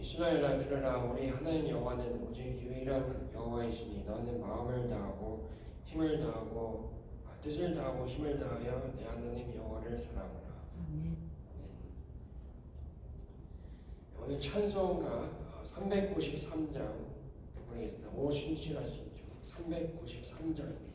이스라엘아 들으라. 우리 하나님 여호와는 오직 유일한 여호와이시니 너는 마음을 다하고 힘을 다하고 뜻을 다하고 힘을 다하여 내 하나님 여호와를 사랑하라. 아멘. 오늘 찬송가 393장 보내겠습니다. 오 신실하신 주 393장입니다.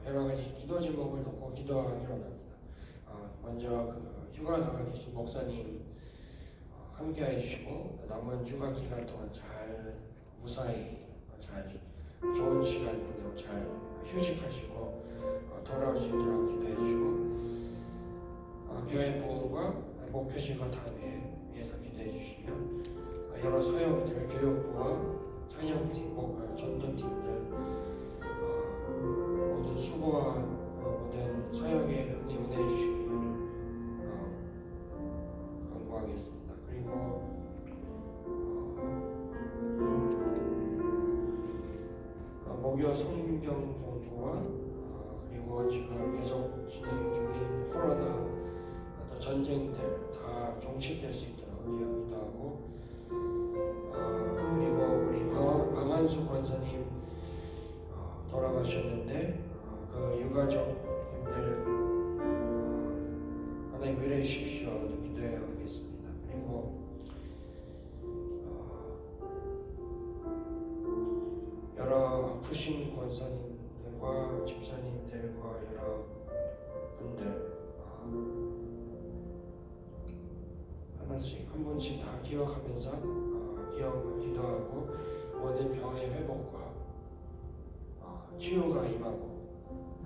여러 가지 기도 제목을 놓고 기도하기로 합니다. 먼저 휴가 나가 계신 목사님 함께해 주시고 남은 휴가 기간 동안 잘 무사히 잘 좋은 시간 보내고 잘 휴식하시고 돌아올 수 있도록 기도해 주시고 교회 부흥과 목회실과 단회 위해서 기도해 주시면 여러 사역들 교육부와 찬양팀, 전도팀들 모든 수고와 모든 사역에 하나님 은혜 주시길 간구하겠습니다. 그리고 목요 성경 공부와 그리고 지금 계속 진행 중인 코로나 또 전쟁들 다 종식될 수 있도록 기도하기도 하고 그리고 우리 방한수 권사님 돌아가셨는데 그 유가족님들 하나님 위로해 주십시오. 기도해야겠습니다. 그리고 여러 아프신 권사님들과 집사님들과 여러 분들 하나씩 한 분씩 다 기억하면서 기도하고 모든 병의 회복과 치유가 임하고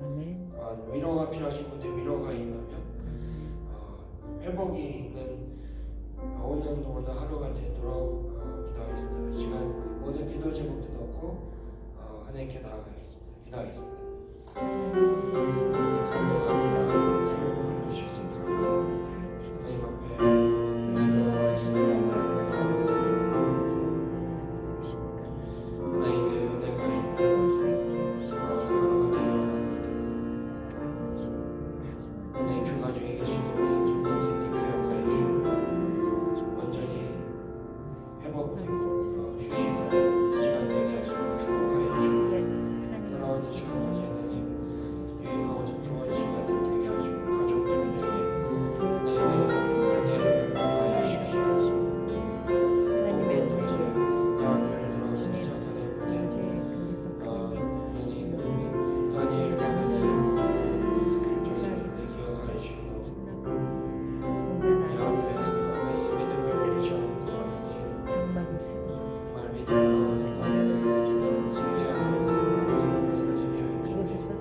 아멘. 위로가 필요하신 분들 위로가 임하며 회복이 있는 오늘 하루가 되도록 기도하겠습니다. 이 시간 모든 기도 제목도 넣고 하나님께 나아가겠습니다. 기도하겠습니다. 하나님 감사합니다. 하루 주셔서 감사합니다. 하나님 앞에 기도 말씀과 하나님의 은혜가 있는 하루가 되기 원합니다. 하나님 주가 중에 계시는 우리 정성선님 기억하여 주시고 완전히 회복되고 휴식하는 시간 되게 하시고 축복하여 주시고 돌아오는 시간까지 하나님 유익하고 좀 좋은 시간들 되게 하시고 가족들에게 하나님의 은혜를 더하여 주십시오. 오늘도 이제 대학교를 들어가서 시작하는 모든 하나님 다니엘 하나님 조세를 기억하여 주시고 대학교에서도 하나님 믿음을 잃지 않고 하나님 정말 믿음으로 가는 승리하는 그런 삶을 살게 하여 주시고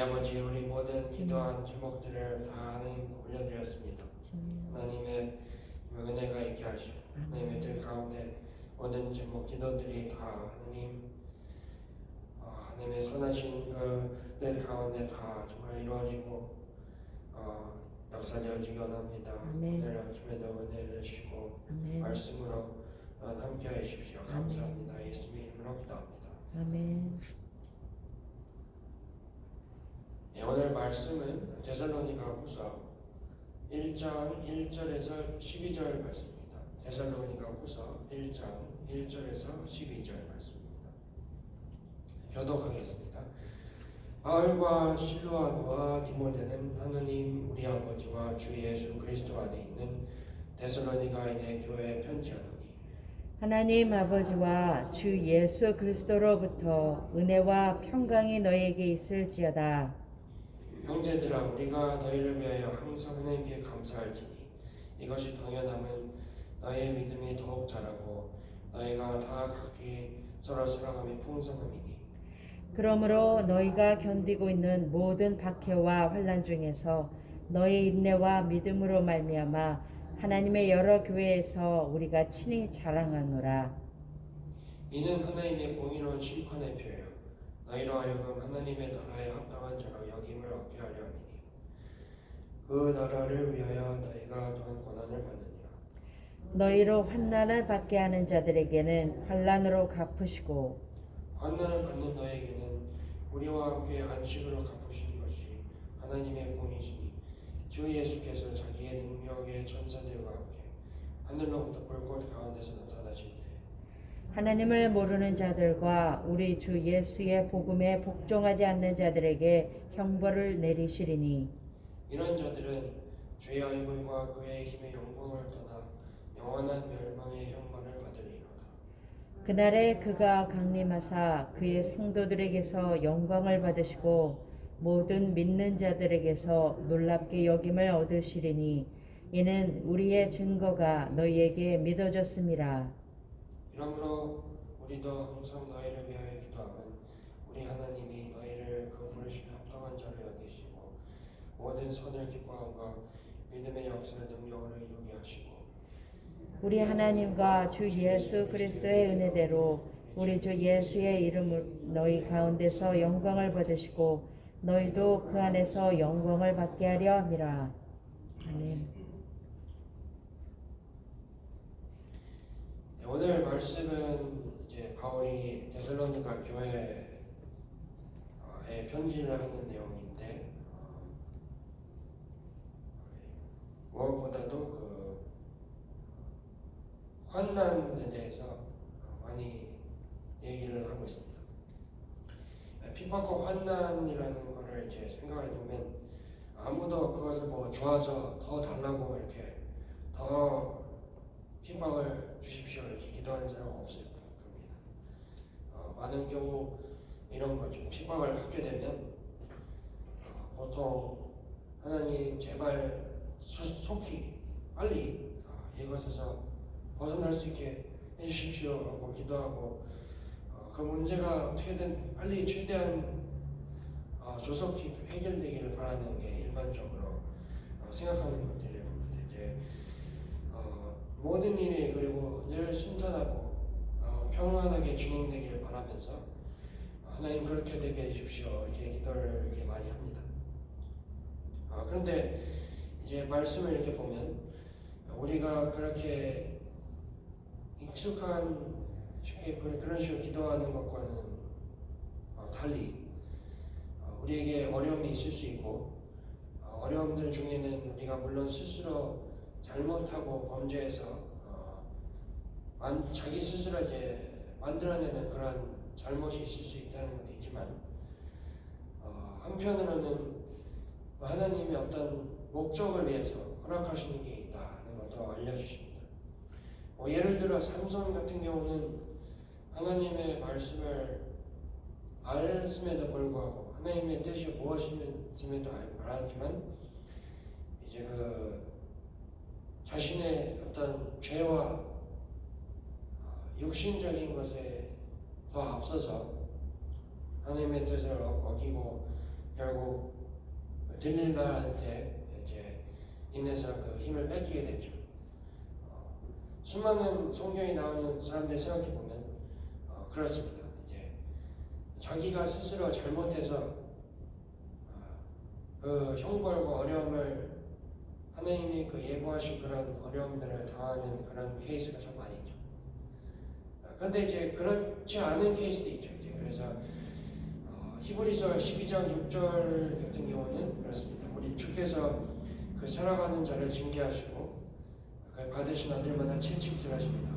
아버지 우리 모든 기도한 제목들을 다 하나님 올려드렸습니다. 하나님의 은혜가 있게 하시고 하나님의 뜻 가운데 모든 제목 기도들이 다 하나님의 선하신 그뜻 가운데 다 정말 이루어지고 역사되어지기 원합니다. 오늘 아침에도 은혜를 주시고 말씀으로 함께해 주십시오. 감사합니다. 예수님의 이름으로 기도합니다. 아멘. 오늘 말씀은 데살로니가후서 1장 1절에서 12절 말씀입니다. 데살로니가후서 1장 1절에서 12절 말씀입니다. 교독하겠습니다. 바울과 실루아누와 디모데는 하느님 우리 아버지와 주 예수 그리스도 안에 있는 데살로니가인의 교회에 편지하노니 하나님 아버지와 주 예수 그리스도로부터 은혜와 평강이 너에게 있을지어다. 형제들아 우리가 너희를 위하여 항상 하나님께 감사할지니 이것이 당연함은 너희의 믿음이 더욱 자라고 너희가 다 각기 서로 살아감이 풍성함이니 그러므로 너희가 견디고 있는 모든 박해와 환난 중에서 너희 인내와 믿음으로 말미암아 하나님의 여러 교회에서 우리가 친히 자랑하노라. 이는 하나님의 공의로운 심판의 표예요. 너희로 하여금 하나님의 나라에 합당한 자로 여김을 얻게 하려 함이니 그 나라를 위하여 너희가 또한 고난을 받느니라. 너희로 환난을 받게 하는 자들에게는 환난으로 갚으시고 환난을 받는 너에게는 우리와 함께 안식으로 갚으시는 것이 하나님의 공이시니 주 예수께서 자기의 능력의 천사들과 함께 하늘로부터 불꽃 가운데서 나타나실 때 하나님을 모르는 자들과 우리 주 예수의 복음에 복종하지 않는 자들에게 형벌을 내리시리니 이런 자들은 주의 얼굴과 그의 힘의 영광을 떠나 영원한 멸망의 형벌을 받으리로다. 그날에 그가 강림하사 그의 성도들에게서 영광을 받으시고 모든 믿는 자들에게서 놀랍게 여김을 얻으시리니 이는 우리의 증거가 너희에게 믿어졌음이라. 이러므로 우리도 항상 너희를 위하여 기도하면 우리 하나님이 너희를 그 부르심에 합당한 자로 여기시고 모든 선을 기뻐함과 믿음의 역사를 능력으로 이루게 하시고 우리 하나님과 주 예수 그리스도의 은혜대로 우리 주 예수의 이름으로 너희 가운데서 영광을 받으시고 너희도 그 안에서 영광을 받게 하려 함이라. 아멘. 오늘 말씀은 이제 바울이 데살로니가 교회에 편지를 하는 내용인데 무엇보다도 그 환난에 대해서 많이 얘기를 하고 있습니다. 핍박과 환난이라는 거를 이제 생각해 보면 아무도 그것을 뭐 좋아서 더 달라고 이렇게 더 핍박을 주십시오 이렇게 기도하는 사람은 없을 겁니다. 많은 경우 이런 거죠. 핍박을 받게 되면 보통 하나님 제발 속히 빨리 이것에서 벗어날 수 있게 해주십시오 하고 기도하고 그 문제가 어떻게든 빨리 최대한 조속히 해결되기를 바라는 게 일반적으로 생각하는 것들을 봅니다. 이제 모든 일이 그리고 늘 순탄하고 평안하게 진행되길 바라면서 하나님 그렇게 되게 해주십시오 이렇게 기도를 이렇게 많이 합니다. 그런데 이제 말씀을 이렇게 보면 우리가 그렇게 익숙한 쉽게 그런 식으로 기도하는 것과는 달리 우리에게 어려움이 있을 수 있고 어려움들 중에는 우리가 물론 스스로 잘못하고 범죄해서 자기 스스로 이제 만들어내는 그런 잘못이 있을 수 있다는 것도 있지만 한편으로는 하나님의 어떤 목적을 위해서 허락하시는 게 있다는 것도 알려주십니다. 예를 들어 삼손 같은 경우는 하나님의 말씀을 알았음에도 불구하고 하나님의 뜻이 무엇임에도 알았지만 이제 그 자신의 어떤 죄와 육신적인 것에 더 앞서서 하나님의 뜻을 어기고 결국 들릴라한테 이제 인해서 그 힘을 뺏기게 되죠. 수많은 성경에 나오는 사람들 생각해 보면 그렇습니다. 이제 자기가 스스로 잘못해서 그 형벌과 어려움을 하나님이 그 예고하신 그런 어려움들을 당하는 그런 케이스가 참 많이 있죠. 그런데 이제 그렇지 않은 케이스도 있죠. 이제 그래서 히브리서 12장 6절 같은 경우는 그렇습니다. 우리 주께서 그 살아가는 자를 징계하시고 그 받으신 아들마다 채찍질하십니다.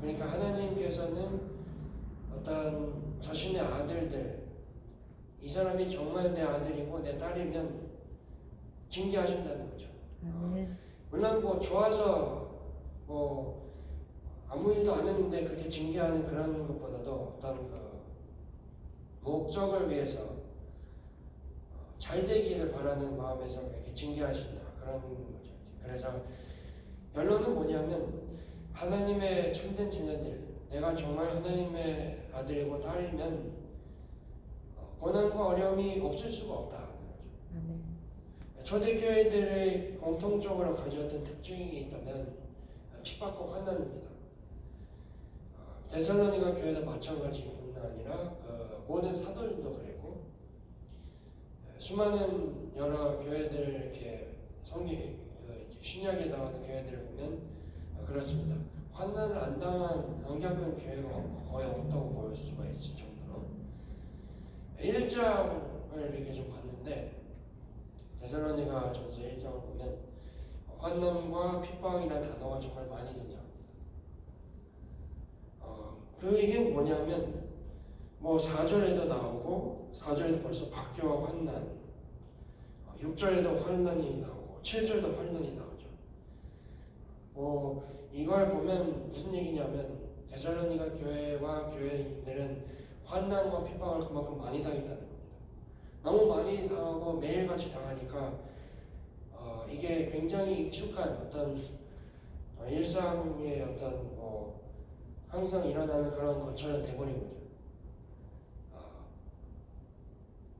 그러니까 하나님께서는 어떤 자신의 아들들 이 사람이 정말 내 아들이고 내 딸이면 징계하신다는 거죠. 물론 뭐 좋아서 뭐 아무 일도 안 했는데 그렇게 징계하는 그런 것보다도 어떤 그 목적을 위해서 잘 되기를 바라는 마음에서 이렇게 징계하신다 그런 거죠. 그래서 결론은 뭐냐면 하나님의 참된 자녀들, 내가 정말 하나님의 아들이고 딸이면 고난과 어려움이 없을 수가 없다. 아멘. 초대교회들의 공통적으로 가졌던 특징이 있다면 핍박과 환난입니다. 데살로니가 교회도 마찬가지뿐 아니라 그 모든 사도들도 그랬고 수많은 여러 교회들 이렇게 신약에 나오는 교회들을 보면 그렇습니다. 환난을 안 겪은 교회가 거의 없다고 볼 수가 있을 정도로 1장을 이렇게 좀 봤는데 데살로니가 전서 1장을 보면 환난과 핍박이라는 단어가 정말 많이 등장합니다. 그 얘기는 뭐냐면 뭐 4절에도 나오고 4절에도 벌써 박교와 환난 6절에도 환난이 나오고 7절도 환난이 나오죠. 이걸 보면 무슨 얘기냐면 데살로니가 교회와 교회인들은 환난과 핍박을 그만큼 많이 당했다는 겁니다. 너무 많이 당하고 매일같이 당하니까 이게 굉장히 익숙한 어떤 일상의 어떤 항상 일어나는 그런 것처럼 돼버린 거죠.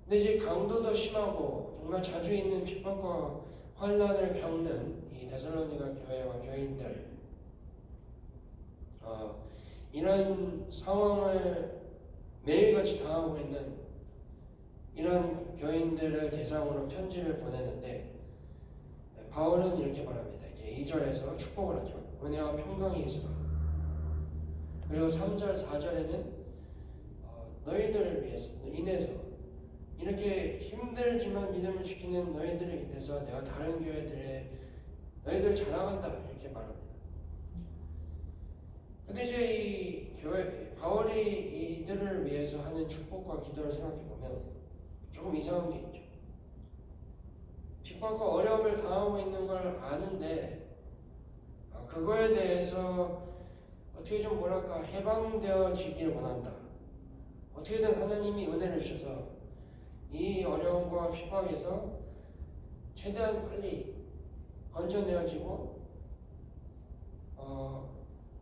근데 이제 강도도 심하고 정말 자주 있는 핍박과 환난을 겪는 이 데살로니가 교회와 교인들 이런 상황을 매일같이 당하고 있는 이런 교인들을 대상으로 편지를 보내는데 바울은 이렇게 말합니다. 이제 2절에서 축복을 하죠. 은혜와 평강이 있으라. 그리고 3절, 4절에는 너희들을 인해서 이렇게 힘들지만 믿음을 지키는 너희들을 인해서 내가 다른 교회들에 너희들 자랑한다 이렇게 말합니다. 근데 이제 이 바울이 이들을 위해서 하는 축복과 기도를 생각해 보면 조금 이상한 게 있죠. 핍박과 어려움을 당하고 있는 걸 아는데 그거에 대해서 어떻게 좀 해방되어지길 원한다. 어떻게든 하나님이 은혜를 주셔서 이 어려움과 핍박에서 최대한 빨리 건져내어지고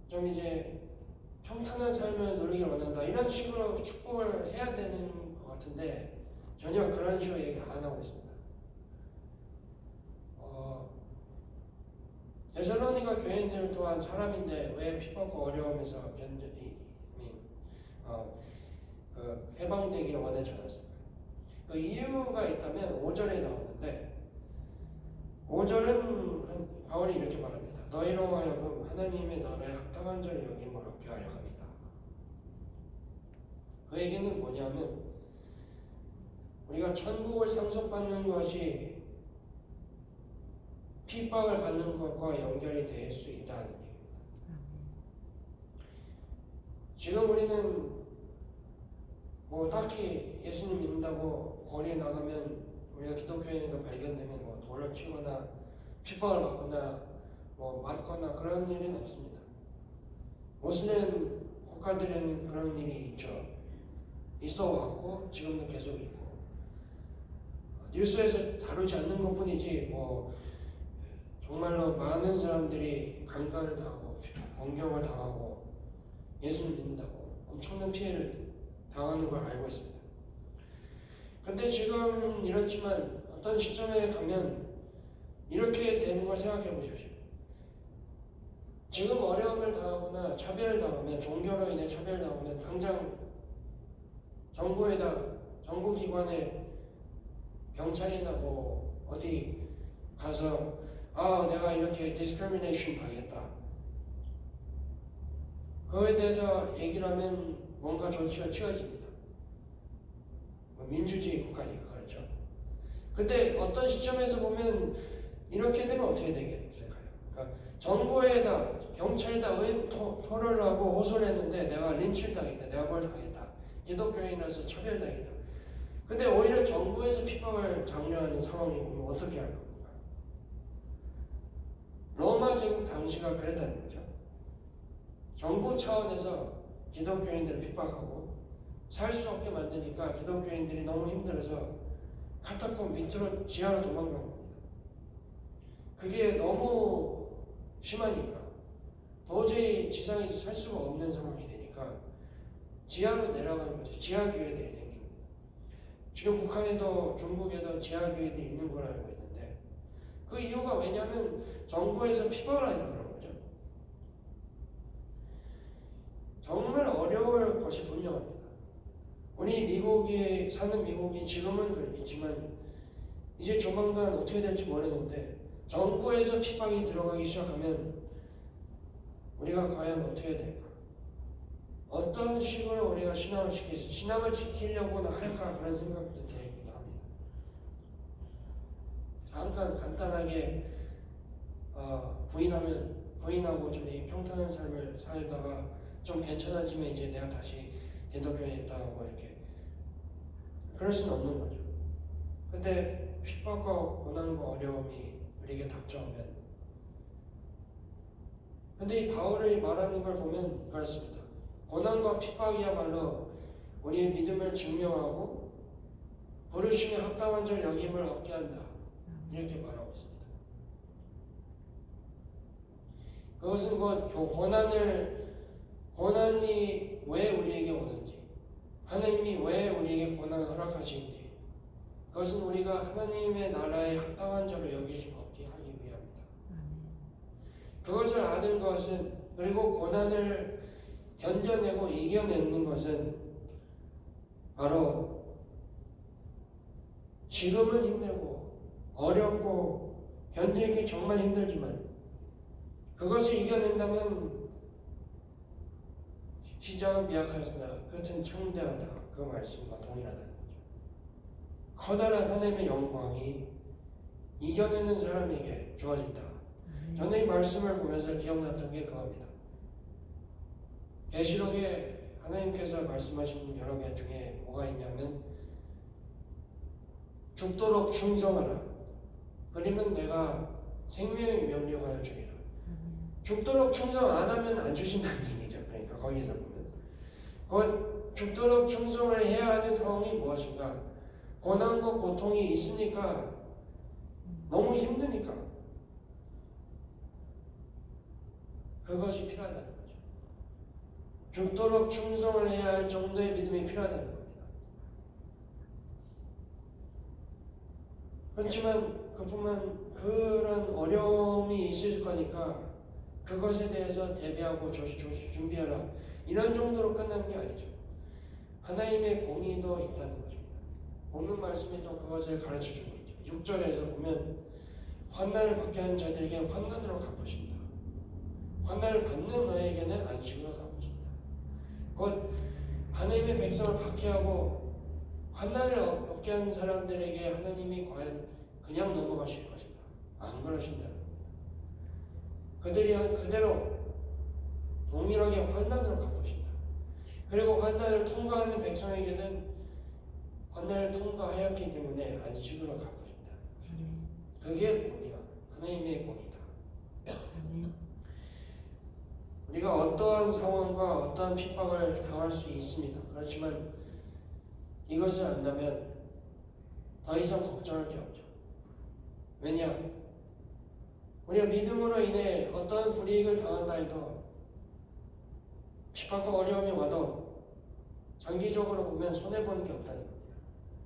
좀 이제 평탄한 삶을 누리길 원한다. 이런 식으로 축복을 해야 되는 것 같은데 전혀 그런 식으로 얘기를 안 하고 있습니다. 데살로니가 교인들 또한 사람인데 왜 핍박과 어려움에서 해방되기를 원하지 않았을까? 그 이유가 있다면 5절에 나오는데 5절은 바울이 이렇게 말합니다. 너희로 하여금 하나님의 나라에 합당한 자를 여김을 얻게 하려 합니다. 그 얘기는 뭐냐면 우리가 천국을 상속받는 것이 핍박을 받는 것과 연결이 될 수 있다는 얘기입니다. 지금 우리는 딱히 예수님 믿는다고 거리에 나가면 우리가 기독교인이가 발견되면 돌을 치거나 핍박을 받거나 맞거나 그런 일은 없습니다. 모슬렘 국가들에는 그런 일이 있죠. 있어 왔고 지금도 계속 있고 뉴스에서 다루지 않는 것뿐이지 정말로 많은 사람들이 강간을 당하고 공경을 당하고 예수를 믿는다고 엄청난 피해를 당하는 걸 알고 있습니다. 근데 지금 이렇지만 어떤 시점에 가면 이렇게 되는 걸 생각해 보십시오. 지금 어려움을 당하거나 차별을 당하면 종교로 인해 차별을 당하면 당장 정부기관에 경찰이나 어디 가서 내가 이렇게 discrimination 당했다. 그거에 대해서 얘기를 하면 뭔가 조치가 취해집니다. 민주주의 국가니까 그렇죠. 근데 어떤 시점에서 보면 이렇게 되면 어떻게 되겠을까요? 그러니까 정부에다 경찰에다 토론을 하고 호소를 했는데 내가 린치를 당했다. 내가 뭘 당했다. 기독교인이라서 차별당했다. 근데 오히려 정부에서 핍박을 장려하는 상황이 보면 어떻게 할 겁니까? 로마 제국 당시가 그랬다는 거죠. 정부 차원에서 기독교인들을 핍박하고 살 수 없게 만드니까 기독교인들이 너무 힘들어서 카타콤 밑으로 지하로 도망간 겁니다. 그게 너무 심하니까 도저히 지상에서 살 수가 없는 상황이 되니까 지하로 내려가는 거죠. 지하교회들이 생깁니다. 지금 북한에도 중국에도 지하교회들이 있는 걸 알고 있는데 그 이유가 왜냐하면 정부에서 피벌을 하니까 그런 거죠. 정말 어려울 것이 분명합니다. 우리 미국에 사는 미국이 지금은 그렇겠지만 이제 조만간 어떻게 될지 모르는데 정부에서 핍박이 들어가기 시작하면 우리가 과연 어떻게 될까? 어떤 식으로 우리가 신앙을 지키려고나 할까 그런 생각도 들기도 합니다. 잠깐 간단하게 부인하고 좀 평탄한 삶을 살다가 좀 괜찮아지면 이제 내가 다시 기독교에 있다고 이렇게 그럴 수는 없는 거죠. 근데 핍박과 고난과 어려움이 우리에게 닥쳐오면 근데 이 바울이 말하는 걸 보면 그렇습니다. 고난과 핍박이야말로 우리의 믿음을 증명하고 부르심에 합당한 줄 여김을 얻게 한다. 이렇게 말하고 있습니다. 그것은 고난이 왜 우리에게 오는지, 하나님이 왜 우리에게 고난을 허락하시는지, 그것은 우리가 하나님의 나라에 합당한 자로 여기지 얻게 하기 위함이다. 그것을 아는 것은, 그리고 고난을 견뎌내고 이겨내는 것은 바로 지금은 힘들고 어렵고 견디기 정말 힘들지만 그것을 이겨낸다면 시작은 미약하였으나 끝은 창대하다. 그 말씀과 동일하다는 거죠. 커다란 하나님의 영광이 이겨내는 사람에게 주어진다. 저는 이 말씀을 보면서 기억났던 게 그겁니다. 계시록에 하나님께서 말씀하신 여러 개 중에 뭐가 있냐면 죽도록 충성하라. 그러면 내가 생명의 면류관을 주리라. 죽도록 충성 안 하면 안 주신다는 얘기죠. 그러니까 거기서 보면 죽도록 충성을 해야 하는 상황이 무엇인가? 고난과 고통이 있으니까 너무 힘드니까 그것이 필요하다는 거죠. 죽도록 충성을 해야 할 정도의 믿음이 필요하다는 겁니다. 그렇지만 그런 어려움이 있을 거니까 그것에 대해서 대비하고 준비하라. 이런 정도로 끝나는 게 아니죠. 하나님의 공의도 있다는 거죠. 오늘 말씀이 또 그것을 가르쳐주고 있죠. 6절에서 보면 환난을 받게 하는 자들에게 환난으로 갚으신다. 환난을 받는 너에게는 안식으로 갚으신다. 곧 하나님의 백성을 박해하고 환난을 얻게 하는 사람들에게 하나님이 과연 그냥 넘어가실 것인가? 안 그러신다는 겁니다. 그들이 그대로 동일하게 환난으로 갚으신다. 그리고 환난을 통과하는 백성에게는 환난을 통과하였기 때문에 안식으로 갚으신다. 그게 뭐냐? 하나님의 공이다. 우리가 어떠한 상황과 어떠한 핍박을 당할 수 있습니다. 그렇지만 이것을 안다면 더 이상 걱정할 게 없죠. 왜냐? 우리가 믿음으로 인해 어떠한 불이익을 당한다 해도 핍박과 어려움이 와도 장기적으로 보면 손해보는 게 없다는 겁니다.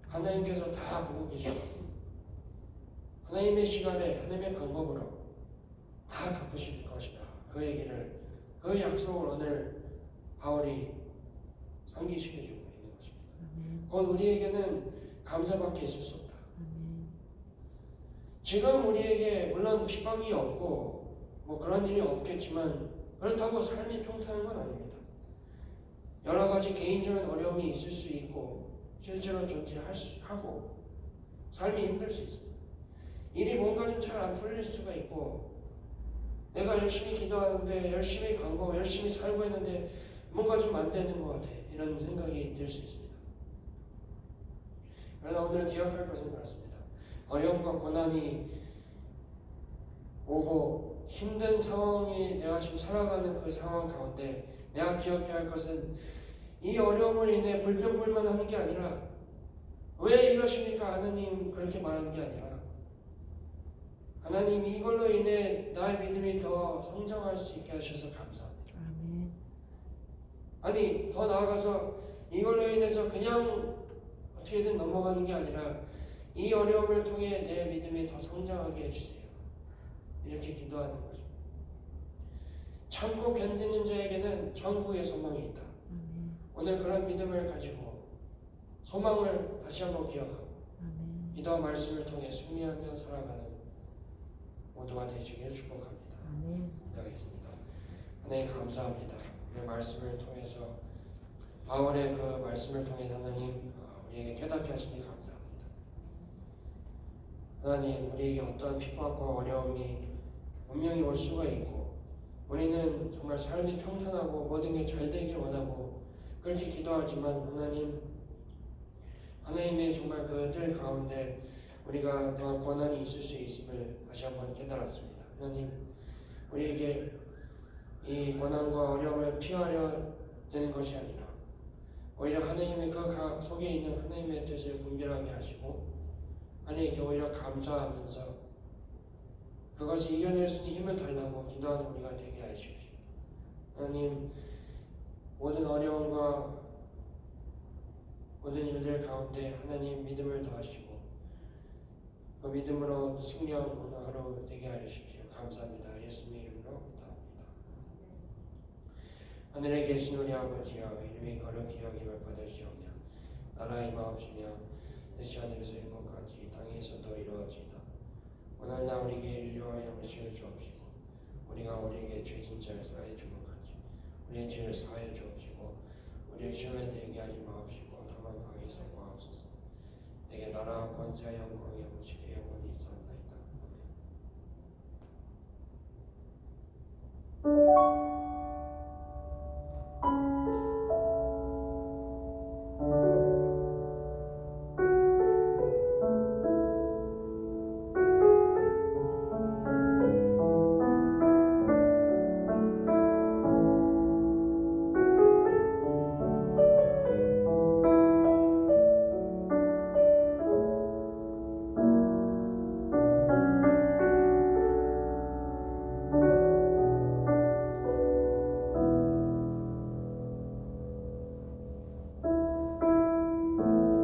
하나님께서 다 보고 계시고 하나님의 시간에 하나님의 방법으로 다 갚으실 것이다. 그 약속을 오늘 바울이 상기시켜주고 있는 것입니다. 곧 우리에게는 감사밖에 있을 수 없다. 지금 우리에게 물론 핍박이 없고 그런 일이 없겠지만 그렇다고 삶이 평탄한 건 아닙니다. 여러 가지 개인적인 어려움이 있을 수 있고 실제로 존재하고 삶이 힘들 수 있습니다. 일이 뭔가 좀 잘 안 풀릴 수가 있고 내가 열심히 기도하는데 열심히 간고 열심히 살고 있는데 뭔가 좀 안 되는 것 같아. 이런 생각이 들 수 있습니다. 그러나 오늘 기억할 것은 그렇습니다. 어려움과 고난이 오고 힘든 상황이 내가 지금 살아가는 그 상황 가운데 내가 기억해야 할 것은 이 어려움을 인해 불평불만하는 게 아니라 왜 이러십니까? 하나님 그렇게 말하는 게 아니라 하나님 이걸로 인해 나의 믿음이 더 성장할 수 있게 하셔서 감사합니다. 아멘. 아니 더 나아가서 이걸로 인해서 그냥 어떻게든 넘어가는 게 아니라 이 어려움을 통해 내 믿음이 더 성장하게 해주세요. 이렇게 기도하는 거죠. 참고 견디는 자에게는 천국의 소망이 있다. 아멘. 오늘 그런 믿음을 가지고 소망을 다시 한번 기억하고 아멘. 기도와 말씀을 통해 승리하며 살아가는 모두가 되시길 축복합니다. 아멘. 기도하겠습니다. 하나님 감사합니다. 오늘 말씀을 통해서 바울의 그 말씀을 통해 하나님 우리에게 깨닫게 하시니 감사합니다. 하나님 우리에게 어떠한 핍박과 어려움이 분명히 올 수가 있고 우리는 정말 삶이 평탄하고 모든 게 잘 되길 원하고 그렇게 기도하지만 하나님의 정말 그들 가운데 우리가 또한 고난이 있을 수 있음을 다시 한번 깨달았습니다. 하나님 우리에게 이 고난과 어려움을 피하려 되는 것이 아니라 오히려 하나님의 그 속에 있는 하나님의 뜻을 분별하게 하시고 하나님께 오히려 감사하면서 그것을 이겨낼 수 있는 힘을 달라고 기도하는 우리가 되게 하십시오. 하나님 모든 어려움과 모든 일들 가운데 하나님 믿음을 더하시고 그 믿음으로 승리하는 오늘 하루 되게 하십시오. 감사합니다. 예수님의 이름으로 기도합니다. 하늘에 계신 우리 아버지여 이름이 거룩히 여김을 받으시오며 나라의 마옵시며 뜻이 하늘에서 이룬 것 같이 땅에서도 이루어지이다. 오늘날 우리에게 일용할 양식을 주옵시고 우리가 우리에게 죄진 자를 사하여 준 것 같이 우리의 죄를 사하여 주옵시고 우리를 시험에 들게 하지 마옵시고 다만 악에서 구하옵소서. 내게 나라와 권세와 영광이 아버지께 영원히 있사옵나이다.